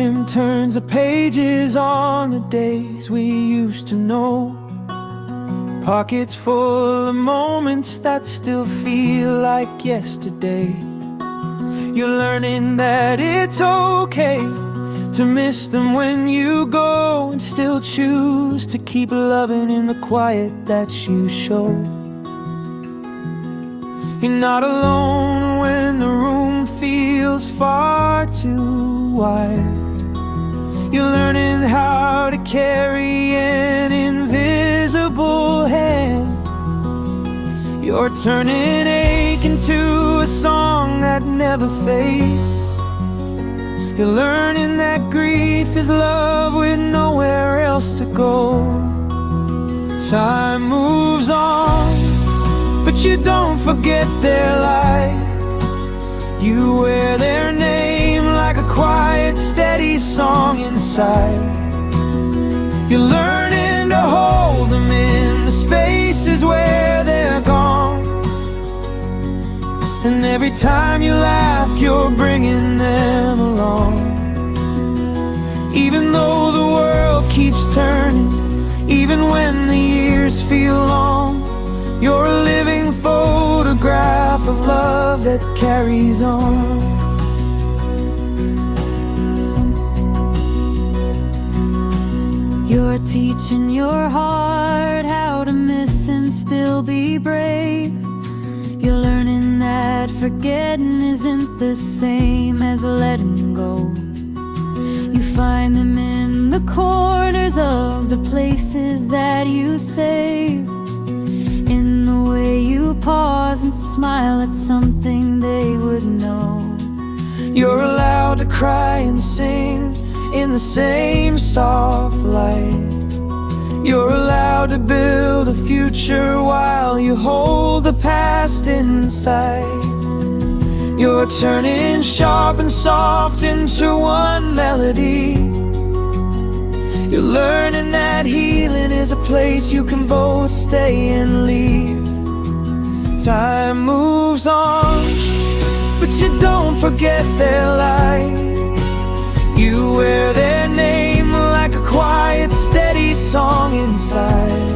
him turns the pages on the days we used to know. Pockets full of moments that still feel like yesterday. You're learning that it's okay to miss them when you go, and still choose to keep loving in the quiet that you show. You're not alone when the room feels far too wide. You're learning how to carry an invisible hand. You're turning ache into a song that never fades. You're learning that grief is love with nowhere else to go. Time moves on, but you don't forget their light. You wear their name like a quiet, steady song inside. You're learning to hold them in the spaces where they're gone. And every time you laugh, you're bringing them along. Even though the world keeps turning, even when the years feel long, you're a living photograph of love that carries on. You're teaching your heart how to miss and still be brave. You're learning that forgetting isn't the same as letting go. You find them in the corners of the places that you save, in the way you pause and smile at something they would know. You're allowed to cry and sing in the same soft light. You're allowed to build a future while you hold the past inside. You're turning sharp and soft into one melody. You're learning that healing is a place you can both stay and leave. Time moves on, but you don't forget their light. You wear their name like a quiet, steady song inside.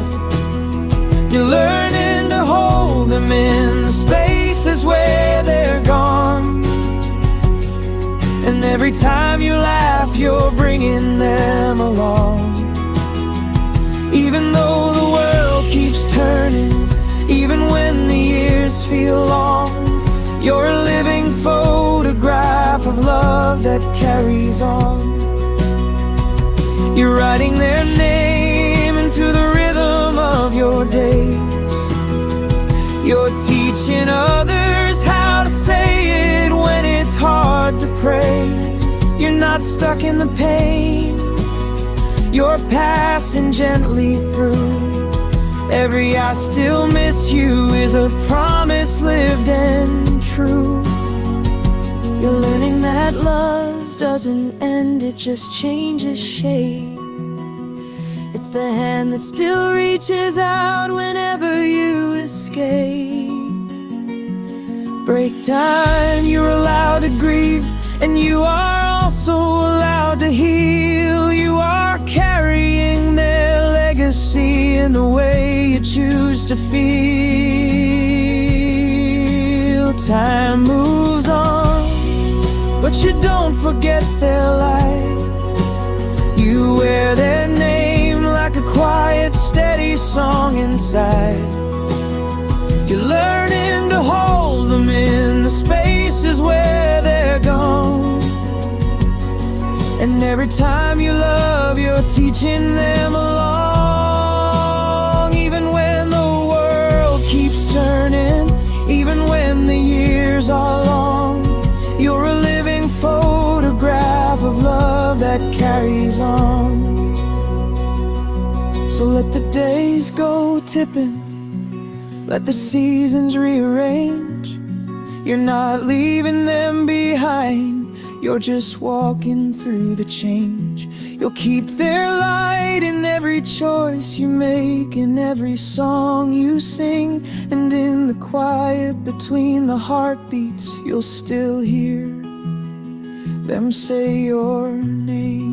You're learning to hold them in the spaces where they're gone. And every time you laugh, you're bringing them along. Even though the world keeps turning, even when the years feel long, you're a living photograph of love that carries on. You're writing their name into the rhythm of your days. You're teaching others how to say it when it's hard to pray. You're not stuck in the pain, you're passing gently through. Every I still miss you is a promise lived and true. You're learning that love doesn't end, it just changes shape. It's the hand that still reaches out whenever you escape. Break time, you're allowed to grieve, and you are also allowed to heal. You are carrying their legacy in the way you choose to feel. Time moves on, but you don't forget their light. You wear their name like a quiet, steady song inside. You're learning to hold them in the spaces where they're gone. And every time you love, you're teaching them along. Even when the world keeps turning, even when the years are long, you're a living photograph of love that carries on. So let the days go tipping, let the seasons rearrange. You're not leaving them behind, you're just walking through the change. You'll keep their light in every choice you make, in every song you sing, and in the quiet between the heartbeats you'll still hear them say your name.